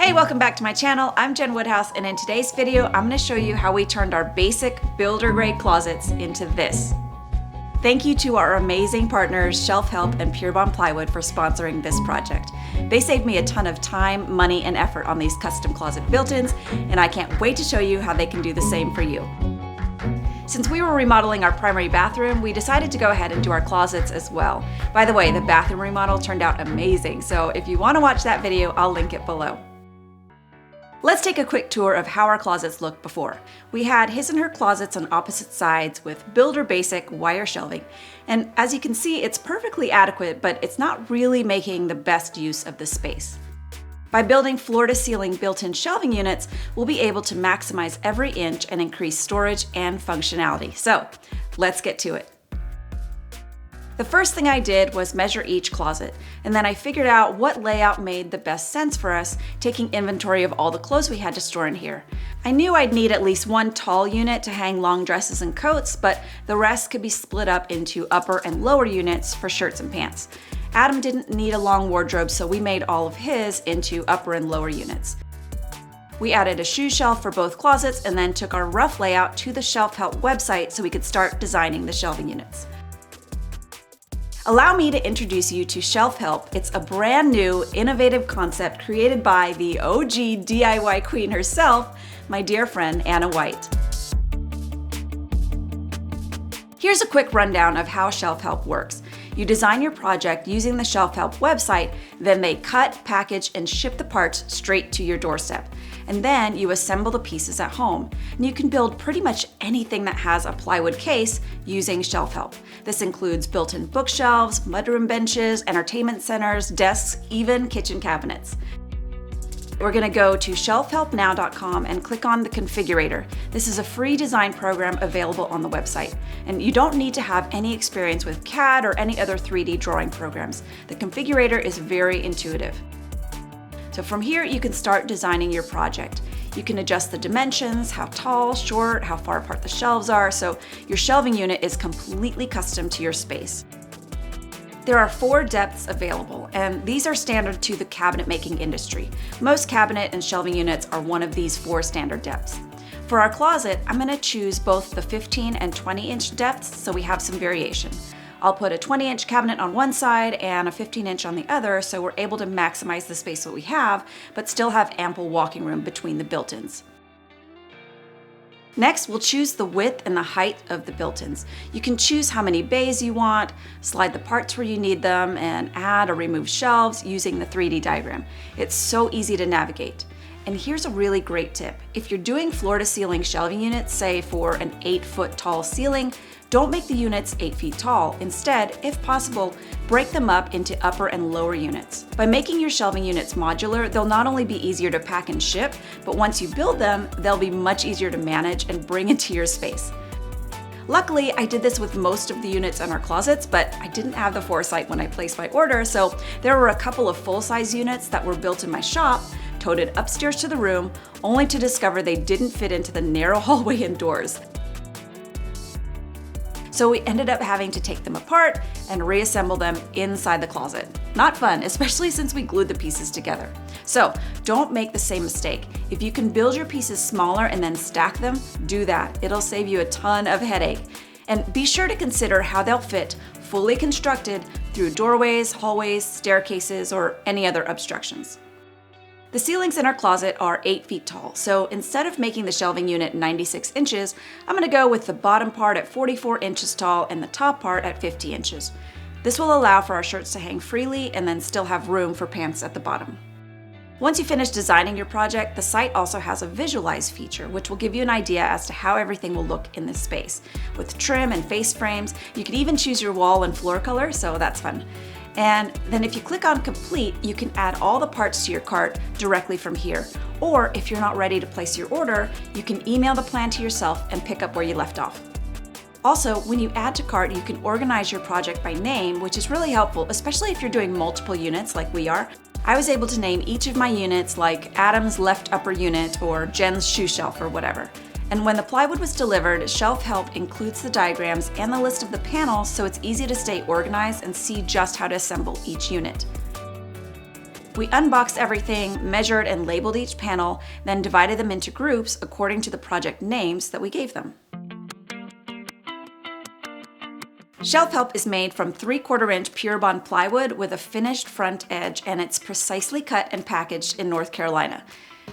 Hey, welcome back to my channel. I'm Jen Woodhouse, and in today's video, I'm gonna show you how we turned our basic builder-grade closets into this. Thank you to our amazing partners, Shelf Help and PureBond Plywood, for sponsoring this project. They saved me a ton of time, money, and effort on these custom closet built-ins, and I can't wait to show you how they can do the same for you. Since we were remodeling our primary bathroom, we decided to go ahead and do our closets as well. By the way, the bathroom remodel turned out amazing, so if you want to watch that video, I'll link it below. Let's take a quick tour of how our closets looked before. We had his and her closets on opposite sides with builder basic wire shelving. And as you can see, it's perfectly adequate, but it's not really making the best use of the space. By building floor-to-ceiling built-in shelving units, we'll be able to maximize every inch and increase storage and functionality. So let's get to it. The first thing I did was measure each closet, and then I figured out what layout made the best sense for us, taking inventory of all the clothes we had to store in here. I knew I'd need at least one tall unit to hang long dresses and coats, but the rest could be split up into upper and lower units for shirts and pants. Adam didn't need a long wardrobe, so we made all of his into upper and lower units. We added a shoe shelf for both closets and then took our rough layout to the Shelf Help website so we could start designing the shelving units. Allow me to introduce you to Shelf Help. It's a brand new, innovative concept created by the OG DIY queen herself, my dear friend Anna White. Here's a quick rundown of how Shelf Help works. You design your project using the Shelf Help website, then they cut, package, and ship the parts straight to your doorstep. And then you assemble the pieces at home. And you can build pretty much anything that has a plywood case using Shelf Help. This includes built-in bookshelves, mudroom benches, entertainment centers, desks, even kitchen cabinets. We're going to go to shelfhelpnow.com and click on the configurator. This is a free design program available on the website. And you don't need to have any experience with CAD or any other 3D drawing programs. The configurator is very intuitive. So from here, you can start designing your project. You can adjust the dimensions, how tall, short, how far apart the shelves are, so your shelving unit is completely custom to your space. There are 4 depths available, and these are standard to the cabinet making industry. Most cabinet and shelving units are one of these 4 standard depths. For our closet, I'm going to choose both the 15 and 20-inch depths so we have some variation. I'll put a 20-inch cabinet on one side and a 15-inch on the other so we're able to maximize the space that we have, but still have ample walking room between the built-ins. Next, we'll choose the width and the height of the built-ins. You can choose how many bays you want, slide the parts where you need them, and add or remove shelves using the 3D diagram. It's so easy to navigate. And here's a really great tip. If you're doing floor-to-ceiling shelving units, say for an 8-foot tall ceiling, don't make the units 8 feet tall. Instead, if possible, break them up into upper and lower units. By making your shelving units modular, they'll not only be easier to pack and ship, but once you build them, they'll be much easier to manage and bring into your space. Luckily, I did this with most of the units in our closets, but I didn't have the foresight when I placed my order, so there were a couple of full-size units that were built in my shop, toted upstairs to the room, only to discover they didn't fit into the narrow hallway indoors. So we ended up having to take them apart and reassemble them inside the closet. Not fun, especially since we glued the pieces together. So don't make the same mistake. If you can build your pieces smaller and then stack them, do that. It'll save you a ton of headache. And be sure to consider how they'll fit fully constructed through doorways, hallways, staircases, or any other obstructions. The ceilings in our closet are 8 feet tall, so instead of making the shelving unit 96 inches, I'm going to go with the bottom part at 44 inches tall and the top part at 50 inches. This will allow for our shirts to hang freely and then still have room for pants at the bottom. Once you finish designing your project, the site also has a visualize feature, which will give you an idea as to how everything will look in this space. With trim and face frames, you can even choose your wall and floor color, so that's fun. And then if you click on complete, you can add all the parts to your cart directly from here. Or if you're not ready to place your order, you can email the plan to yourself and pick up where you left off. Also, when you add to cart, you can organize your project by name, which is really helpful, especially if you're doing multiple units like we are. I was able to name each of my units like Adam's left upper unit or Jen's shoe shelf or whatever. And when the plywood was delivered, Shelf Help includes the diagrams and the list of the panels so it's easy to stay organized and see just how to assemble each unit. We unboxed everything, measured and labeled each panel, then divided them into groups according to the project names that we gave them. Shelf help is made from 3/4 inch PureBond plywood with a finished front edge, and it's precisely cut and packaged in North Carolina.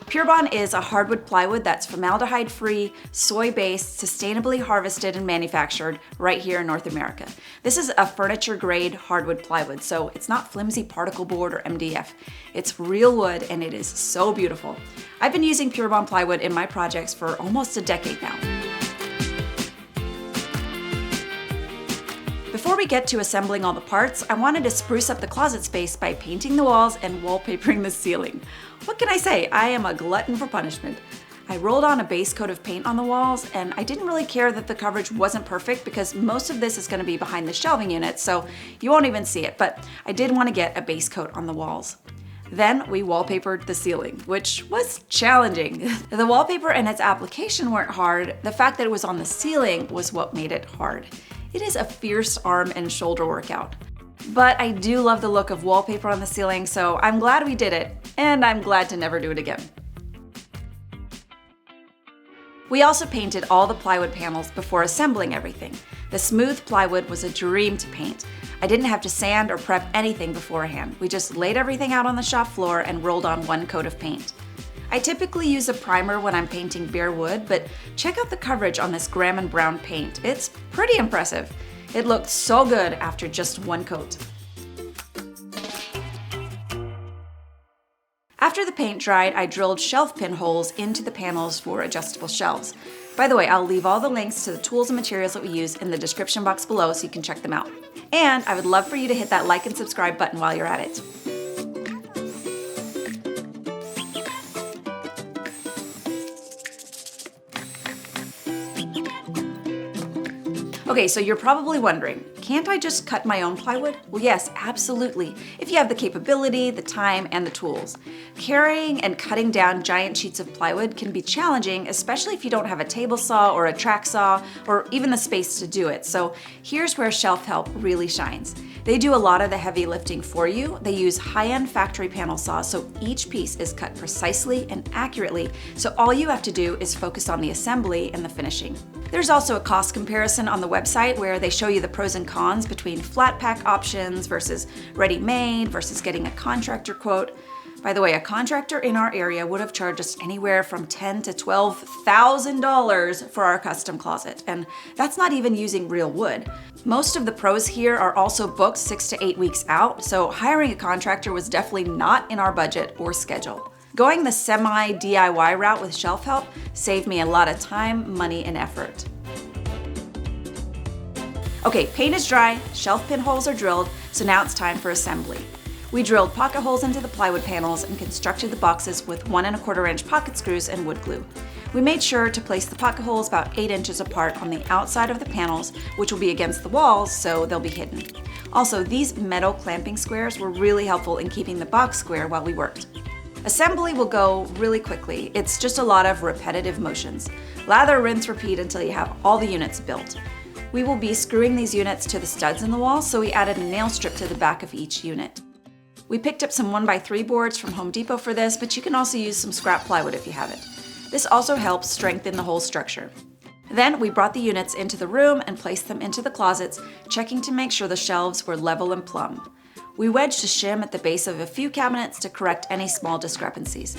PureBond is a hardwood plywood that's formaldehyde-free, soy-based, sustainably harvested and manufactured right here in North America. This is a furniture-grade hardwood plywood, so it's not flimsy particle board or MDF. It's real wood, and it is so beautiful. I've been using PureBond plywood in my projects for almost a decade now. Before we get to assembling all the parts, I wanted to spruce up the closet space by painting the walls and wallpapering the ceiling. What can I say? I am a glutton for punishment. I rolled on a base coat of paint on the walls, and I didn't really care that the coverage wasn't perfect because most of this is going to be behind the shelving unit, so you won't even see it, but I did want to get a base coat on the walls. Then we wallpapered the ceiling, which was challenging. The wallpaper and its application weren't hard. The fact that it was on the ceiling was what made it hard. It is a fierce arm and shoulder workout. But I do love the look of wallpaper on the ceiling, so I'm glad we did it, and I'm glad to never do it again. We also painted all the plywood panels before assembling everything. The smooth plywood was a dream to paint. I didn't have to sand or prep anything beforehand. We just laid everything out on the shop floor and rolled on one coat of paint. I typically use a primer when I'm painting bare wood, but check out the coverage on this Graham & Brown paint. It's pretty impressive. It looked so good after just one coat. After the paint dried, I drilled shelf pin holes into the panels for adjustable shelves. By the way, I'll leave all the links to the tools and materials that we use in the description box below so you can check them out. And I would love for you to hit that like and subscribe button while you're at it. Okay, so you're probably wondering, can't I just cut my own plywood? Well, yes, absolutely, if you have the capability, the time, and the tools. Carrying and cutting down giant sheets of plywood can be challenging, especially if you don't have a table saw or a track saw, or even the space to do it. So here's where Shelf Help really shines. They do a lot of the heavy lifting for you. They use high-end factory panel saws, so each piece is cut precisely and accurately, so all you have to do is focus on the assembly and the finishing. There's also a cost comparison on the website where they show you the pros and cons between flat pack options versus ready-made versus getting a contractor quote. By the way, a contractor in our area would have charged us anywhere from $10,000 to $12,000 for our custom closet, and that's not even using real wood. Most of the pros here are also booked 6 to 8 weeks out, so hiring a contractor was definitely not in our budget or schedule. Going the semi-DIY route with Shelf Help saved me a lot of time, money, and effort. Okay, paint is dry, shelf pin holes are drilled, so now it's time for assembly. We drilled pocket holes into the plywood panels and constructed the boxes with 1 1/4 inch pocket screws and wood glue. We made sure to place the pocket holes about 8 inches apart on the outside of the panels, which will be against the walls, so they'll be hidden. Also, these metal clamping squares were really helpful in keeping the box square while we worked. Assembly will go really quickly. It's just a lot of repetitive motions. Lather, rinse, repeat until you have all the units built. We will be screwing these units to the studs in the wall, so we added a nail strip to the back of each unit. We picked up some 1x3 boards from Home Depot for this, but you can also use some scrap plywood if you have it. This also helps strengthen the whole structure. Then we brought the units into the room and placed them into the closets, checking to make sure the shelves were level and plumb. We wedged a shim at the base of a few cabinets to correct any small discrepancies.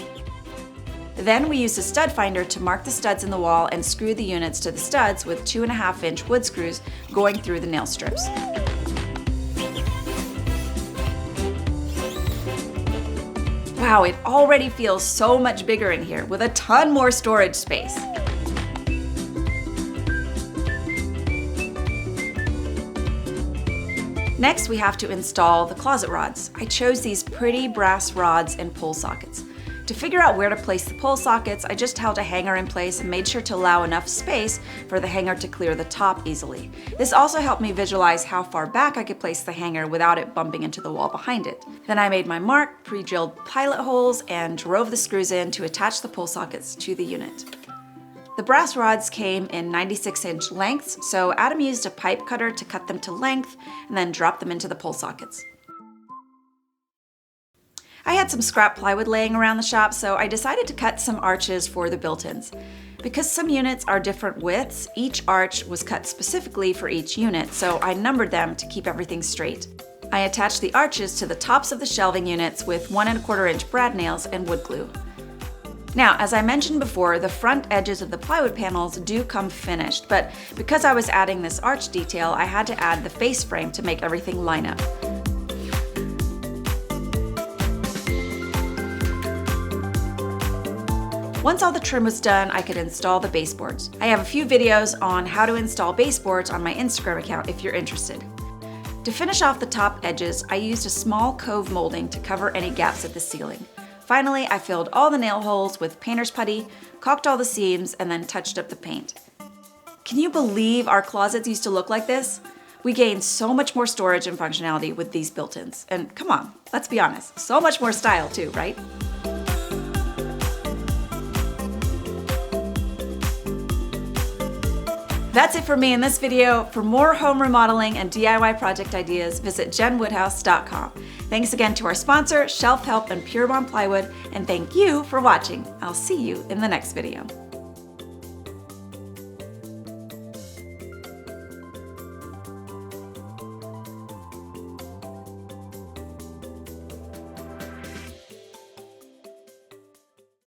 Then we used a stud finder to mark the studs in the wall and screw the units to the studs with 2.5 inch wood screws going through the nail strips. Wow, it already feels so much bigger in here with a ton more storage space. Next, we have to install the closet rods. I chose these pretty brass rods and pull sockets. To figure out where to place the pull sockets, I just held a hanger in place and made sure to allow enough space for the hanger to clear the top easily. This also helped me visualize how far back I could place the hanger without it bumping into the wall behind it. Then I made my mark, pre-drilled pilot holes, and drove the screws in to attach the pull sockets to the unit. The brass rods came in 96-inch lengths, so Adam used a pipe cutter to cut them to length and then drop them into the pull sockets. I had some scrap plywood laying around the shop, so I decided to cut some arches for the built-ins. Because some units are different widths, each arch was cut specifically for each unit, so I numbered them to keep everything straight. I attached the arches to the tops of the shelving units with 1¼ inch brad nails and wood glue. Now, as I mentioned before, the front edges of the plywood panels do come finished, but because I was adding this arch detail, I had to add the face frame to make everything line up. Once all the trim was done, I could install the baseboards. I have a few videos on how to install baseboards on my Instagram account if you're interested. To finish off the top edges, I used a small cove molding to cover any gaps at the ceiling. Finally, I filled all the nail holes with painter's putty, caulked all the seams, and then touched up the paint. Can you believe our closets used to look like this? We gained so much more storage and functionality with these built-ins. And come on, let's be honest, so much more style too, right? That's it for me in this video. For more home remodeling and DIY project ideas, visit jenwoodhouse.com. Thanks again to our sponsor, Shelf Help and PureBond Plywood, and thank you for watching. I'll see you in the next video.